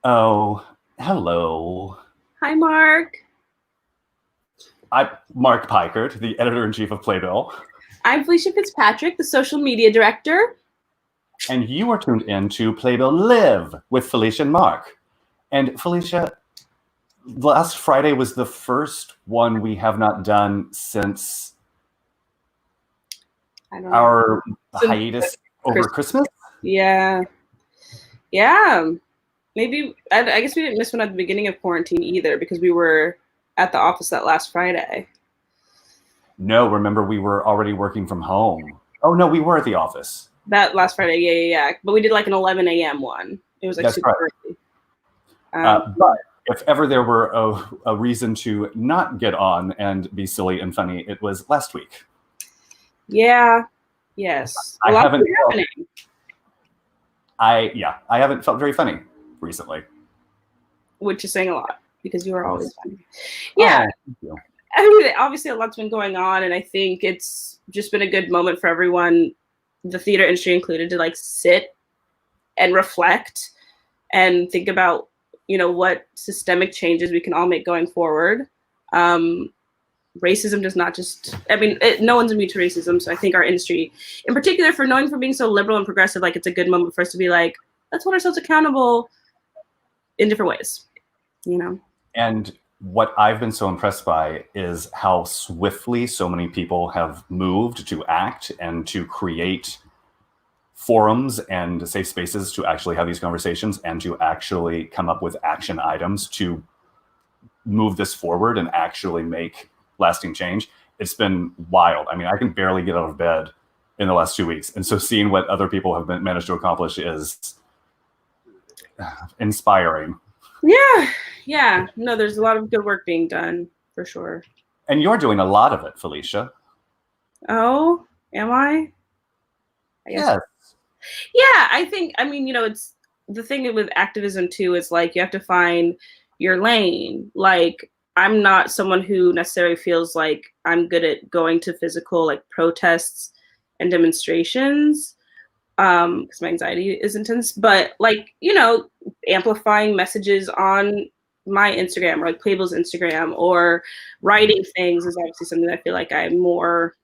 Oh, hello. Hi, Mark. I'm Mark Peikert, the editor-in-chief of Playbill. I'm Felicia Fitzpatrick, the social media director. And you are tuned in to Playbill Live with Felicia and Mark. And Felicia, last Friday was the first one we have not done since our hiatus over Christmas. Yeah. Yeah. Maybe, I guess we didn't miss one at the beginning of quarantine either because we were at the office that last Friday. No, remember we were already working from home. Oh, no, we were at the office. That last Friday, yeah. But we did like an 11 a.m. one. It was like super early. But if ever there were a reason to not get on and be silly and funny, it was last week. Yeah. Yes. I haven't felt very funny recently. Which is saying a lot because you are always funny. Yeah. Oh, I mean, obviously a lot's been going on, and I think it's just been a good moment for everyone, the theater industry included, to like sit and reflect and think about, what systemic changes we can all make going forward. Racism does not just, no one's immune to racism. So I think our industry in particular, for being so liberal and progressive, like it's a good moment for us to be like, let's hold ourselves accountable in different ways, And what I've been so impressed by is how swiftly so many people have moved to act and to create forums and safe spaces to actually have these conversations and to actually come up with action items to move this forward and actually make lasting change. It's been wild. I mean, I can barely get out of bed in the last 2 weeks. And so seeing what other people have managed to accomplish is inspiring. Yeah. No, there's a lot of good work being done for sure. And you're doing a lot of it, Felicia. Oh, am I? Yes. Yeah, I think, it's the thing with activism too, is like you have to find your lane. Like, I'm not someone who necessarily feels like I'm good at going to physical like protests and demonstrations because my anxiety is intense, but like, amplifying messages on my Instagram or like Playbill's Instagram or writing things is obviously something that I feel like I'm more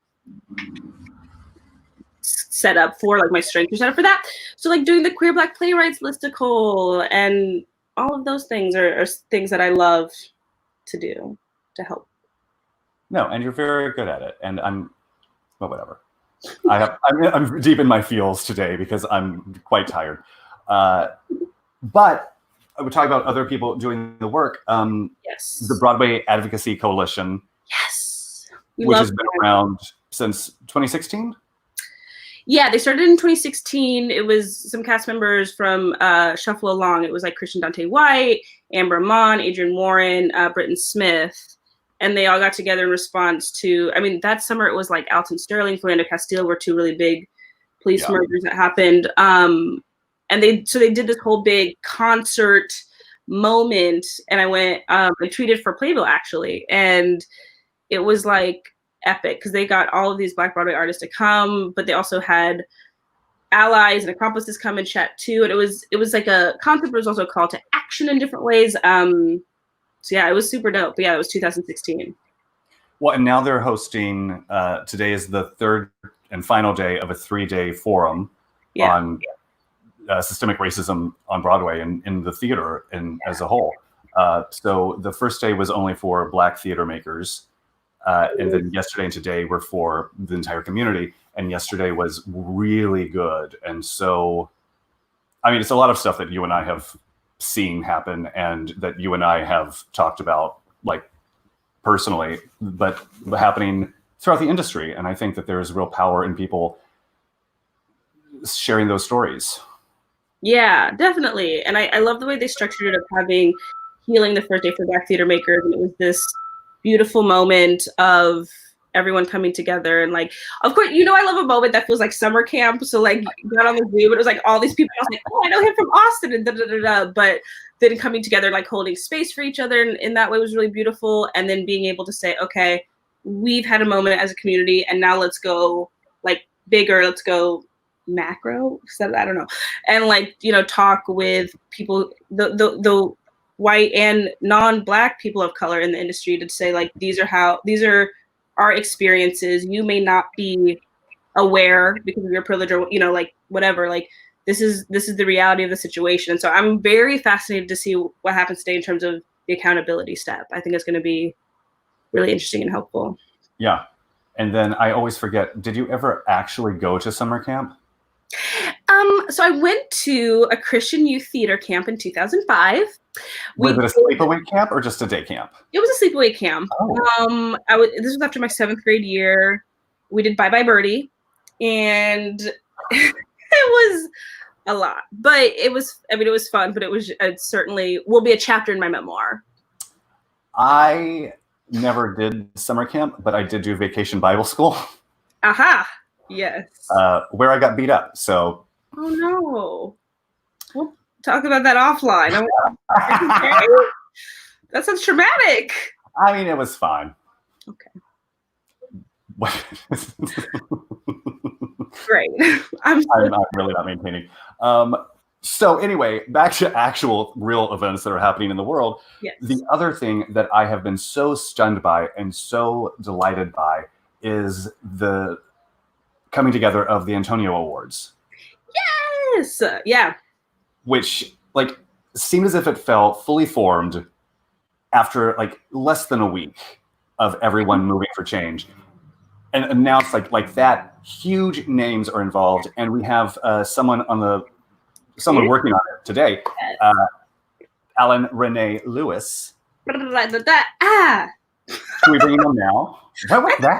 set up for, like my strengths are set up for that. So like doing the Queer Black Playwrights listicle and all of those things are things that I love to do to help. No, and you're very good at it. And whatever. I'm deep in my feels today because I'm quite tired. But I would talk about other people doing the work. Yes. The Broadway Advocacy Coalition. Yes. Which has been around since 2016. Yeah, they started in 2016. It was some cast members from Shuffle Along. It was like Christian Dante White, Amber Amon, Adrian Warren, Britton Smith. And they all got together in response to, that summer it was like Alton Sterling, Philando Castile were two really big police murders that happened. And they did this whole big concert moment. And I went, I tweeted for Playbill actually. And it was like epic because they got all of these Black Broadway artists to come, but they also had allies and accomplices come and chat too. And it was like a concert, but it was also a call to action in different ways. So yeah, it was super dope. But yeah, it was 2016. Well, and now they're hosting, today is the third and final day of a 3-day forum on systemic racism on Broadway and in the theater and as a whole. So the first day was only for Black theater makers. And then yesterday and today were for the entire community. And yesterday was really good. And so, it's a lot of stuff that you and I have seen happen and that you and I have talked about like personally, but happening throughout the industry. And I think that there is real power in people sharing those stories. Yeah, definitely. And I love the way they structured it of having healing the first day for Black theater makers. And it was this beautiful moment of everyone coming together. And like, of course, I love a moment that feels like summer camp. So like got on the Zoom, but it was like all these people. I was like, oh, I know him from Austin and da-da-da-da. But then coming together, like holding space for each other in that way was really beautiful. And then being able to say, okay, we've had a moment as a community and now let's go like bigger. Let's go macro, I don't know, and like, you know, talk with people, the white and non-Black people of color in the industry, to say like, these are our experiences. You may not be aware because of your privilege, or, you know, like whatever, like this is the reality of the situation. And so I'm very fascinated to see what happens today in terms of the accountability step. I think it's going to be really interesting and helpful. Yeah. And then I always forget, did you ever actually go to summer camp? So I went to a Christian youth theater camp in 2005. Was it a sleepaway camp or just a day camp? It was a sleepaway camp. Oh. This was after my 7th grade year. We did Bye Bye Birdie, and it was a lot, but it was fun, but it certainly will be a chapter in my memoir. I never did summer camp, but I did do vacation Bible school. Aha. Yes. Where I got beat up. So. Oh no. We'll talk about that offline. That sounds traumatic. I mean, it was fine. Okay. Great. I'm really not maintaining. So anyway, back to actual real events that are happening in the world. Yes. The other thing that I have been so stunned by and so delighted by is the coming together of the Antonyo Awards. Yes. Yeah. Which like seemed as if it felt fully formed after like less than a week of everyone moving for change. And now it's like that huge names are involved, and we have someone working on it today, Alan Rene Louis. Can we bring him on now? What was that?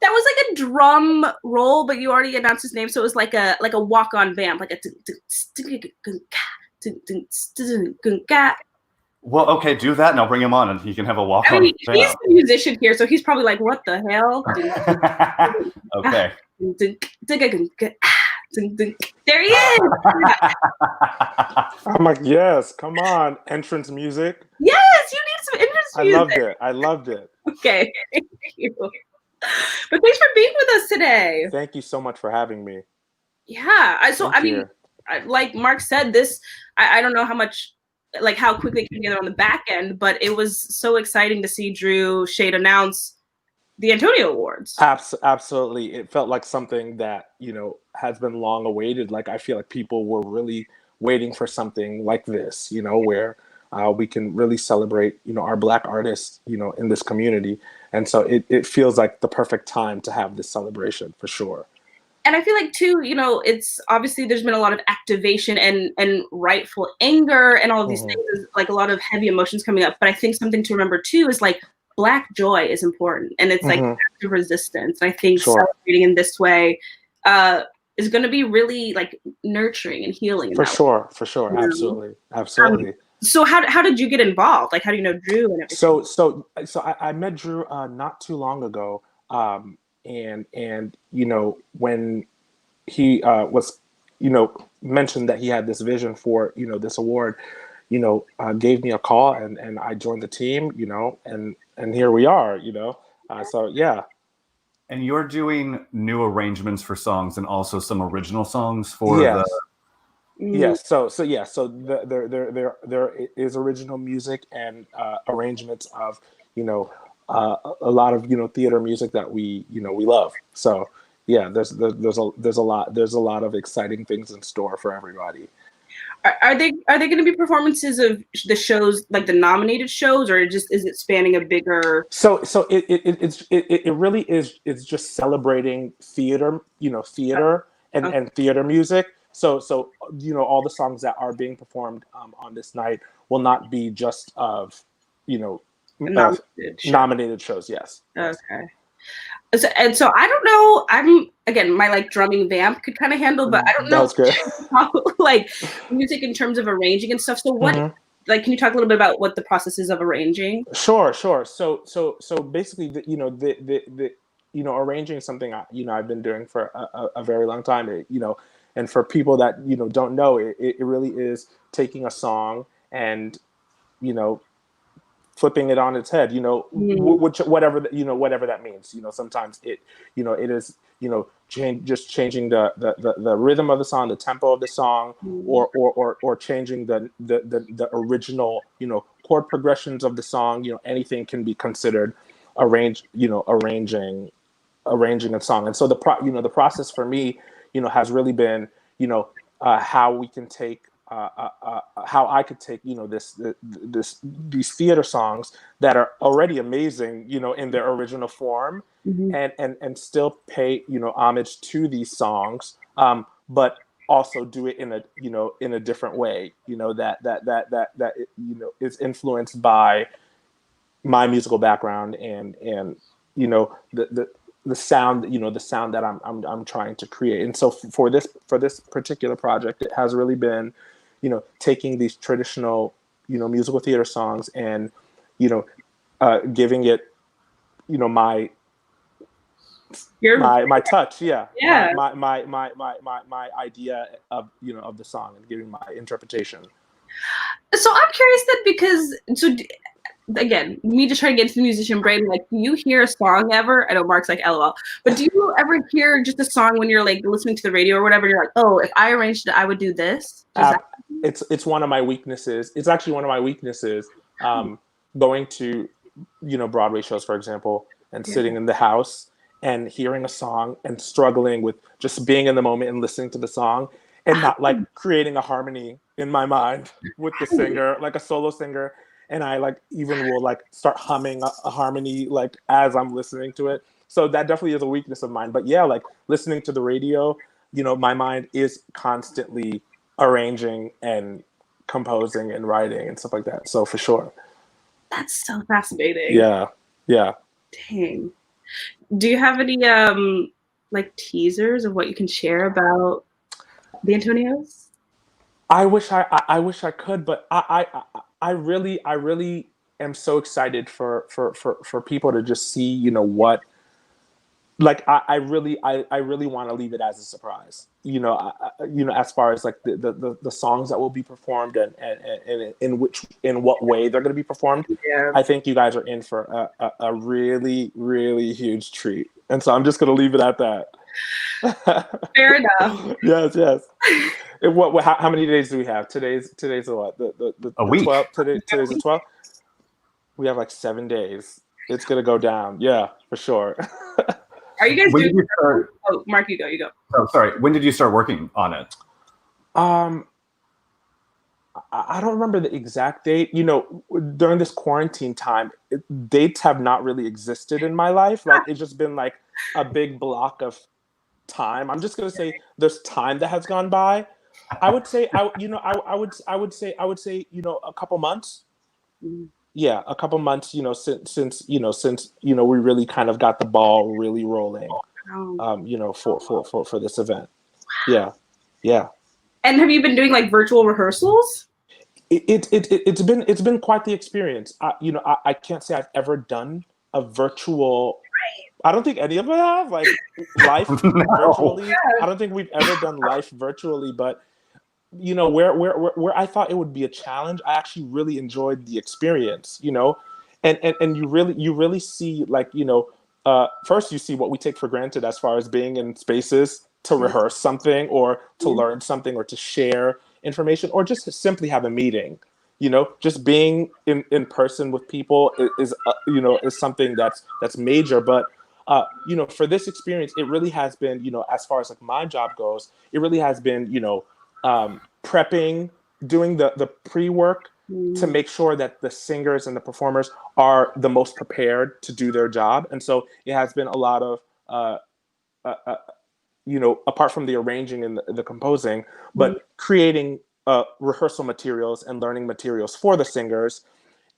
That was like a drum roll, but you already announced his name, so it was like a walk-on vamp, like a. Well, okay, do that, and I'll bring him on, and he can have a walk-on. I mean, he's the musician here, so he's probably like, "What the hell?" Okay. There he is. I'm like, yes, come on, entrance music. Yes, you need some entrance music. I loved it. Okay, thank you. But thanks for being with us today. Thank you so much for having me. Yeah, like Mark said, this I don't know how quickly it came together on the back end, but it was so exciting to see Drew Shade announce the Antonyo Awards. Absolutely. It felt like something that, you know, has been long awaited. Like, I feel like people were really waiting for something like this, you know, where we can really celebrate, you know, our Black artists, you know, in this community. And so it feels like the perfect time to have this celebration for sure. And I feel like too, you know, it's obviously there's been a lot of activation and rightful anger and all of these things, like a lot of heavy emotions coming up. But I think something to remember too is like Black joy is important, and it's like active resistance. And I think celebrating in this way is going to be really like nurturing and healing. For sure. Absolutely. So how did you get involved? Like, how do you know Drew and everything? So I met Drew not too long ago. And you know, when he was, you know, mentioned that he had this vision for, you know, this award, you know, gave me a call, and I joined the team, you know, and here we are, you know. So yeah. And you're doing new arrangements for songs and also some original songs for Yes. So there is original music and arrangements of, you know, a lot of, you know, theater music that we love. So yeah, there's a lot of exciting things in store for everybody. Are they going to be performances of the shows, like the nominated shows, or is it spanning a bigger? So it really is. It's just celebrating theater, you know, and theater music. So you know, all the songs that are being performed on this night will not be just of, you know, nominated shows. Yes. Okay. So I don't know. My like drumming vamp could kind of handle, but I don't know. That's good. How, like music in terms of arranging and stuff. So what? Like, can you talk a little bit about what the process is of arranging? Sure. So basically, the you know, arranging something, you know, I've been doing for a very long time. You know, and for people that, you know, don't know, it really is taking a song and, you know, flipping it on its head, whatever that means. Sometimes it is, just changing the rhythm of the song, the tempo of the song, or changing the original, chord progressions of the song. Anything can be considered arranging a song. And so the process for me, has really been, how we can take, how I could take, these theater songs that are already amazing, in their original form, and still pay, homage to these songs, but also do it in a different way, that is influenced by my musical background and the sound, the sound that I'm trying to create. And so for this particular project, it has really been, taking these traditional, musical theater songs and, giving it, my touch. Yeah. Yeah. My idea of, of the song and giving my interpretation. So I'm curious then, because again, me just trying to get into the musician brain, like, do you hear a song ever? I know Mark's like, LOL, but do you ever hear just a song when you're like listening to the radio or whatever, and you're like, oh, if I arranged it, I would do this? It's one of my weaknesses. It's actually one of my weaknesses, going to, Broadway shows, for example, and sitting in the house and hearing a song and struggling with just being in the moment and listening to the song and not like creating a harmony in my mind with the singer, like a solo singer. And I even will start humming a harmony as I'm listening to it. So that definitely is a weakness of mine. But yeah, listening to the radio, my mind is constantly arranging and composing and writing and stuff like that. So for sure. That's so fascinating. Yeah. Yeah. Dang. Do you have any teasers of what you can share about the Antonios? I wish I could, but I really am so excited for people to just see, what, I really want to leave it as a surprise, as far as the songs that will be performed and in what way they're going to be performed. Yeah. I think you guys are in for a really, really huge treat. And so I'm just going to leave it at that. Fair enough. Yes. How many days do we have? Today's what? A week. 12. Today's the 12th. We have 7 days. It's gonna go down. Yeah, for sure. Are you guys when doing? Did you start... Oh, Mark, you go. Oh, sorry. When did you start working on it? I don't remember the exact date. During this quarantine time, dates have not really existed in my life. It's just been a big block of time. I'm just gonna say there's time that has gone by. I would say I would say a couple months. Yeah, a couple months. Since we really kind of got the ball really rolling. For this event. Yeah. And have you been doing virtual rehearsals? It's been quite the experience. I can't say I've ever done a virtual. I don't think any of us have life virtually. I don't think we've ever done life virtually, but where I thought it would be a challenge, I actually really enjoyed the experience. And you really see first you see what we take for granted as far as being in spaces to rehearse something or to learn something or to share information or just to simply have a meeting. Just being in person with people is something that's major, but for this experience, it really has been, as far as my job goes, it really has been, prepping, doing the pre-work to make sure that the singers and the performers are the most prepared to do their job. And so it has been a lot of, apart from the arranging and the composing, but creating rehearsal materials and learning materials for the singers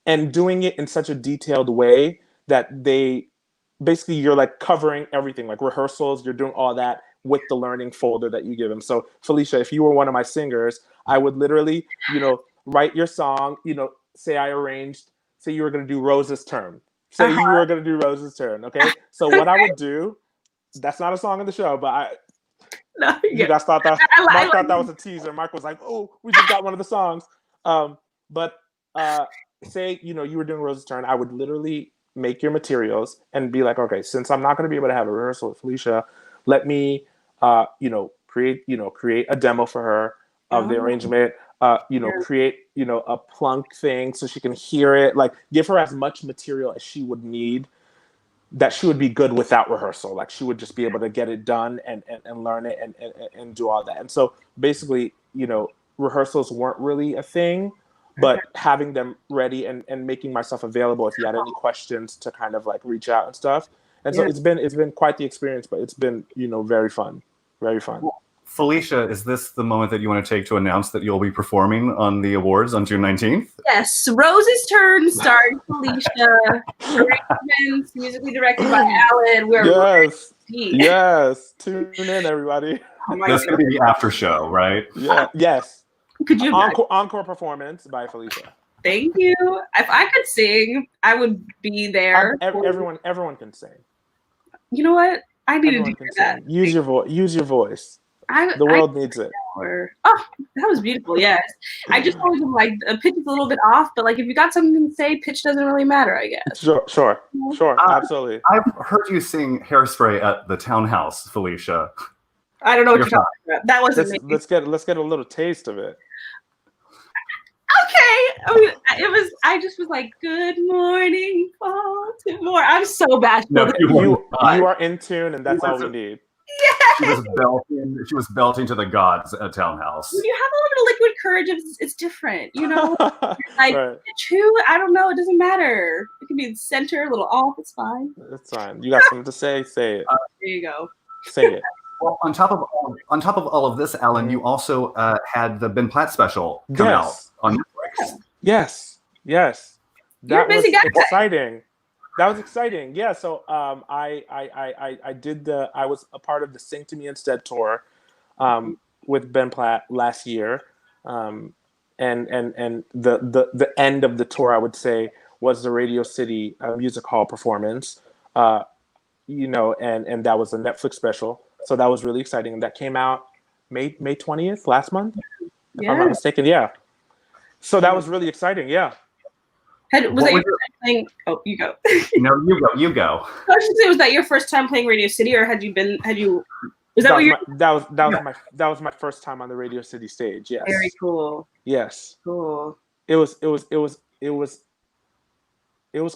and doing it in such a detailed way that basically you're covering everything, rehearsals, you're doing all that with the learning folder that you give them. So Felicia, if you were one of my singers, I would literally, write your song, say you were going to do Rose's Turn. Say you were going to do Rose's Turn. Okay. So what I would do, that's not a song in the show, but you guys thought that, Mark thought that was a teaser. Mark was like, oh, we just got one of the songs. But say, you were doing Rose's turn, I would literally make your materials and be like, okay, since I'm not going to be able to have a rehearsal with Felicia, let me, create a demo for her of the arrangement, create, a plunk thing so she can hear it, like give her as much material as she would need, that she would be good without rehearsal. Like she would just be able to get it done and learn it and do all that. And so basically, rehearsals weren't really a thing, but having them ready and making myself available if you had any questions to kind of like reach out and stuff. And so it's been quite the experience, but it's been, very fun. Very fun. Felicia, is this the moment that you want to take to announce that you'll be performing on the awards on June 19th? Yes, Rose's Turn, starring Felicia, arrangements, musically directed by Alan. Yes, tune in, everybody. That's going to be the after show, right? Yeah, yes. Could you encore performance by Felicia? Thank you. If I could sing, I would be there. Everyone can sing. You know what? I need to do that. Use your voice. The world needs it. Oh, that was beautiful. Yes, I just always like a pitch is a little bit off, but like if you got something to say, pitch doesn't really matter, I guess. Sure, absolutely. I've heard you sing Hairspray at the Townhouse, Felicia. I don't know what you're talking about. That wasn't me. Let's get a little taste of it. Okay, I mean, I just was like, "Good morning, Baltimore." I'm so bashful. No, you are in tune, and that's all we need. Yeah. She was belting to the gods at Townhouse. When you have a little bit of liquid courage, it's different, Like true, I don't know. It doesn't matter. It can be in the center, a little off. It's fine. It's fine. You got something to say? Say it. There you go. Say it. Well, on top of all of this, Alan, you also had the Ben Platt special come out on Netflix. Yes. That was exciting. That was exciting. Yeah. So I was a part of the Sing to Me Instead tour with Ben Platt last year. And the end of the tour, I would say, was the Radio City Music Hall performance. And that was a Netflix special. So that was really exciting. And that came out May 20th, last month, if I'm not mistaken. Yeah. So that was really exciting. Yeah. Was that your first time playing? Oh, you go. No, you go. I should say, was that your first time playing Radio City, or was that was my first time on the Radio City stage? Yes. Very cool. Yes. Cool. It was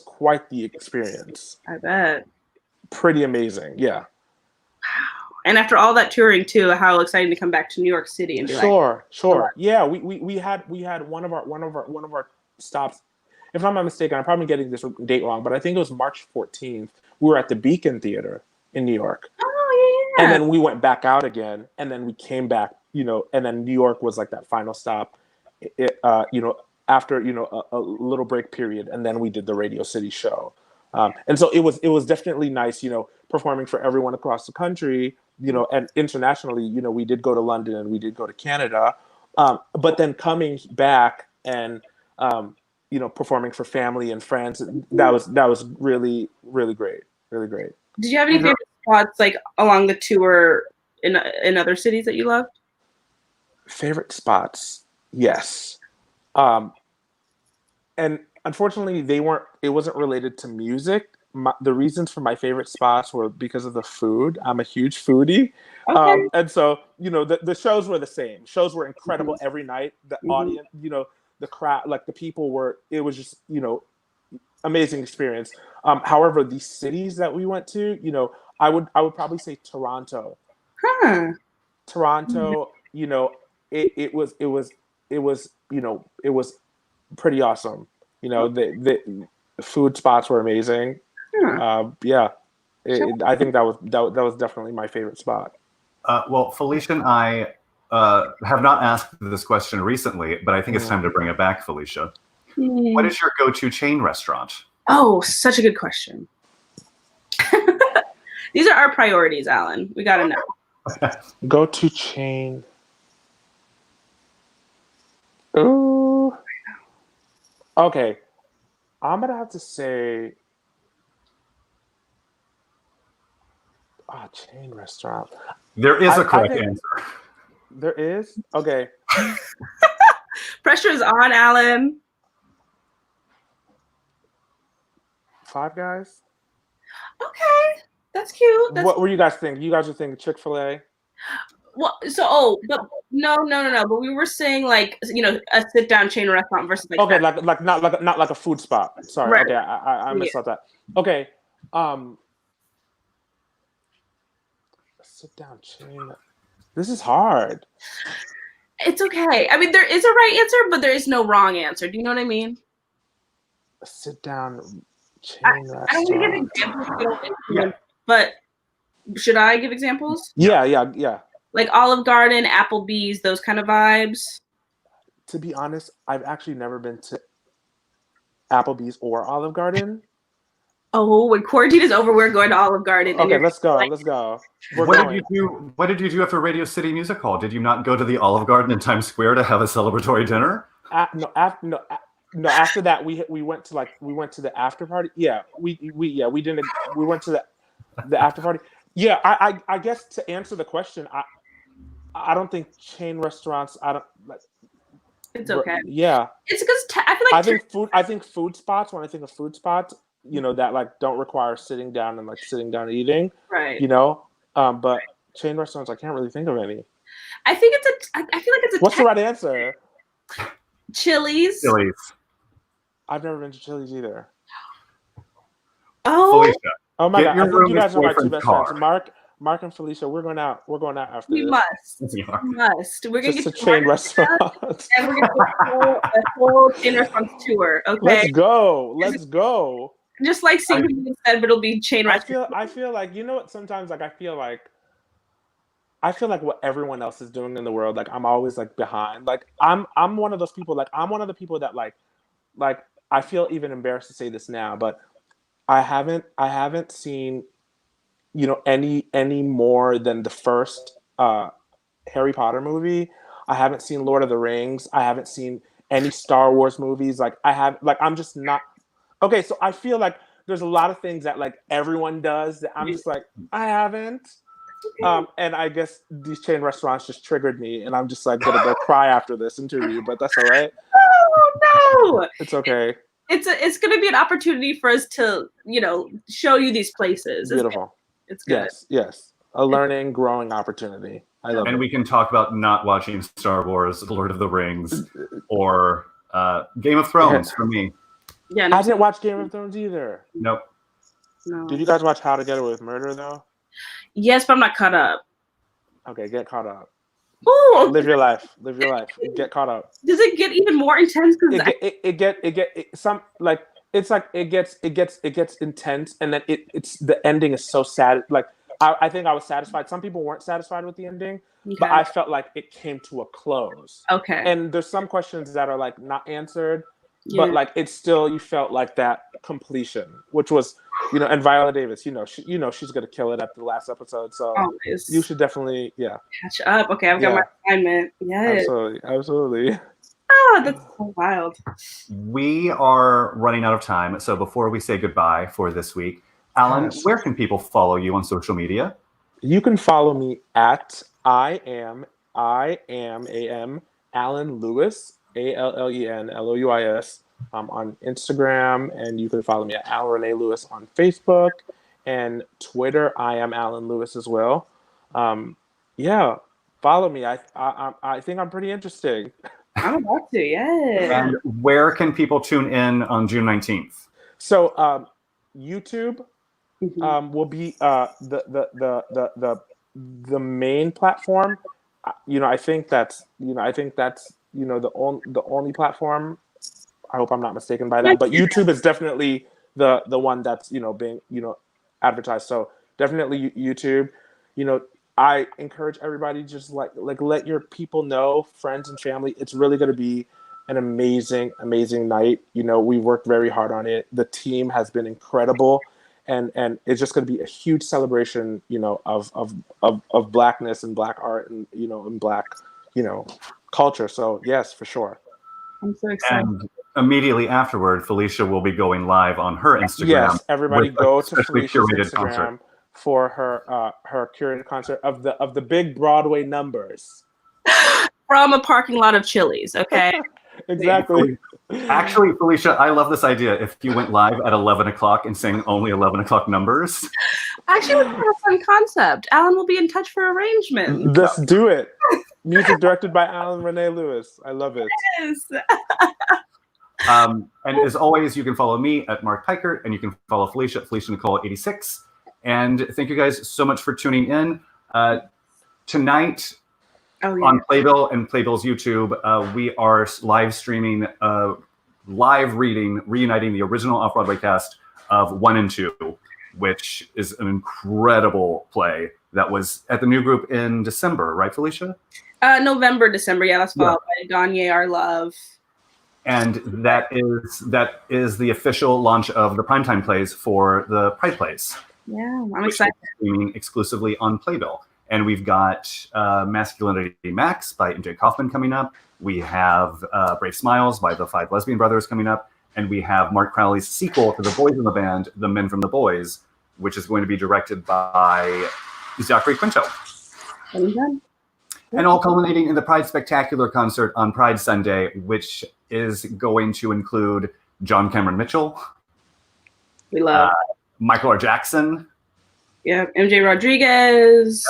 quite the experience. I bet. Pretty amazing. Yeah. Wow. And after all that touring too, how exciting to come back to New York City and be Sure. Yeah, we had one of our stops. If I'm not mistaken, I'm probably getting this date wrong, but I think it was March 14th. We were at the Beacon Theater in New York. Oh, yeah. And then we went back out again, and then we came back, and then New York was like that final stop, after, a little break period, and then we did the Radio City show. And so it was definitely nice, performing for everyone across the country, and internationally, we did go to London and we did go to Canada, but then coming back and, performing for family and friends, that was really, really great. Really great. Did you have any favorite spots like along the tour in other cities that you loved? Favorite spots? Yes. And unfortunately, it wasn't related to music. The reasons for my favorite spots were because of the food. I'm a huge foodie. Okay. And so, the shows were the same. Shows were incredible every night. The audience, the crowd, like the people it was just, amazing experience. However, the cities that we went to, I would probably say Toronto. Toronto, it was pretty awesome. The food spots were amazing. I think that was definitely my favorite spot. Well, Felicia and I have not asked this question recently, but I think it's time to bring it back, Felicia. What is your go-to chain restaurant? Oh, such a good question. These are our priorities, Alan. We got to know. Go-to chain. Ooh. Okay. I'm going to have to say... chain restaurant. There is a correct answer. There is? Okay. Pressure is on, Alan. Five Guys. Okay, that's cute. What were you guys thinking? You guys were thinking Chick-fil-A? Well, but no. But we were saying like, a sit down chain restaurant versus like. Okay, like not like a food spot. Sorry. Right. Okay, I missed out that. Okay, sit down chain. This is hard. It's okay. I mean, there is a right answer, but there is no wrong answer. Do you know what I mean? A sit down chain restaurant. I don't want to give examples, but should I give examples? Yeah. Like Olive Garden, Applebee's, those kind of vibes. To be honest, I've actually never been to Applebee's or Olive Garden. Oh, when quarantine is over, we're going to Olive Garden. Okay, let's go. What did you do after Radio City Music Hall? Did you not go to the Olive Garden in Times Square to have a celebratory dinner? No. After that, we went to the after party. Yeah, we went to the after party. Yeah, I guess to answer the question, I don't think chain restaurants. I don't like. It's okay. Yeah, it's because I feel like I think food spots. When I think of food spots, that like don't require sitting down and like sitting down eating. Right. But chain restaurants, I can't really think of any. I think I feel like it's a. What's the right answer? Chili's. I've never been to Chili's either. Oh. Felicia, oh my God! I think you guys are my two best car. friends. Mark and Felicia. We're going out after we this. We must. We're gonna just get a chain restaurant. And we're gonna do a whole chain restaurant tour. Okay. Let's go. Just like singing instead, but it'll be chain restaurant. I feel like what? Sometimes like I feel like what everyone else is doing in the world. Like I'm always like behind. Like I'm one of those people. Like I'm one of the people that like I feel even embarrassed to say this now, but I haven't seen any more than the first Harry Potter movie. I haven't seen Lord of the Rings. I haven't seen any Star Wars movies. I'm just not. Okay, so I feel like there's a lot of things that like everyone does that I'm just like, I haven't. And I guess these chain restaurants just triggered me, and I'm just like gonna go cry after this interview, but that's all right. Oh no! It's okay. It's gonna be an opportunity for us to, show you these places. Beautiful. It's good. Yes. A learning, growing opportunity. I love it. And we can talk about not watching Star Wars, Lord of the Rings, or Game of Thrones for me. Yeah, no, I didn't watch Game of Thrones either. Nope. No. Did you guys watch How to Get Away with Murder though? Yes, but I'm not caught up. Okay, get caught up. Ooh, Live your life. Get caught up. Does it get even more intense? It gets intense, and then it's the ending is so sad. Like I think I was satisfied. Some people weren't satisfied with the ending, but I felt like it came to a close. Okay. And there's some questions that are like not answered, but like it's still, you felt like that completion, which was, and Viola Davis, she's gonna kill it at the last episode. So you should definitely catch up. Okay, I've got my assignment. Yes. Absolutely. Oh, that's so wild. We are running out of time, so before we say goodbye for this week, Alan, where can people follow you on social media? You can follow me at I am Alan Louis, ALLENLOUIS, on Instagram, and you can follow me at Rene Louis on Facebook and Twitter. I am Alan Louis as well. Follow me. I think I'm pretty interesting. I'm about to, yeah. And where can people tune in on June 19th? So YouTube will be the main platform. I think that's the only platform. I hope I'm not mistaken by that. But YouTube is definitely the one that's being advertised. So definitely YouTube. I encourage everybody just like let your people know, friends and family. It's really going to be an amazing night. We worked very hard on it. The team has been incredible, and it's just going to be a huge celebration, of Blackness and Black art and and Black culture. So yes, for sure. I'm so excited. And immediately afterward, Felicia will be going live on her Instagram. Yes, everybody go to Felicia's Instagram concert for her curated concert of the big Broadway numbers from a parking lot of Chili's. Okay. Exactly. Actually, Felicia, I love this idea. If you went live at 11 o'clock and sang only 11 o'clock numbers. Actually, it's a fun concept. Alan will be in touch for arrangements. Let's do it. Music directed by Rene Louis. I love it. Yes. And as always, you can follow me at Mark Peikert, and you can follow Felicia at Felicia Nicole 86. And thank you guys so much for tuning in. Tonight on Playbill and Playbill's YouTube, we are live streaming, live reading, reuniting the original Off-Broadway cast of 1 and 2, which is an incredible play that was at the New Group in December, right, Felicia? November, December. Yeah, that's followed by Gagne Our Love. And that is the official launch of the primetime plays for the Pride Plays. Yeah, I'm excited. Streaming exclusively on Playbill. And we've got Masculinity Max by MJ Kaufman coming up. We have Brave Smiles by the 5 Lesbian Brothers coming up. And we have Mark Crowley's sequel to The Boys in the Band, The Men from the Boys, which is going to be directed by Zachary Quinto. And all culminating in the Pride Spectacular concert on Pride Sunday, which is going to include John Cameron Mitchell. We love Michael R. Jackson. Yeah, MJ Rodriguez.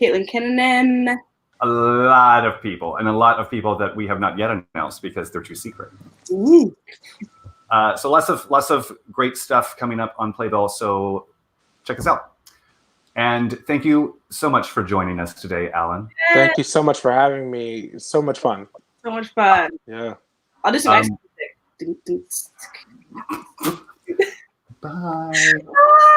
Yep. Caitlin Kinnunen. A lot of people, and a lot of people that we have not yet announced because they're too secret. So lots of great stuff coming up on Playbill, so check us out. And thank you so much for joining us today, Alan. Thank you so much for having me. So much fun. So much fun. Yeah. I'll do some extra music. Bye. Bye.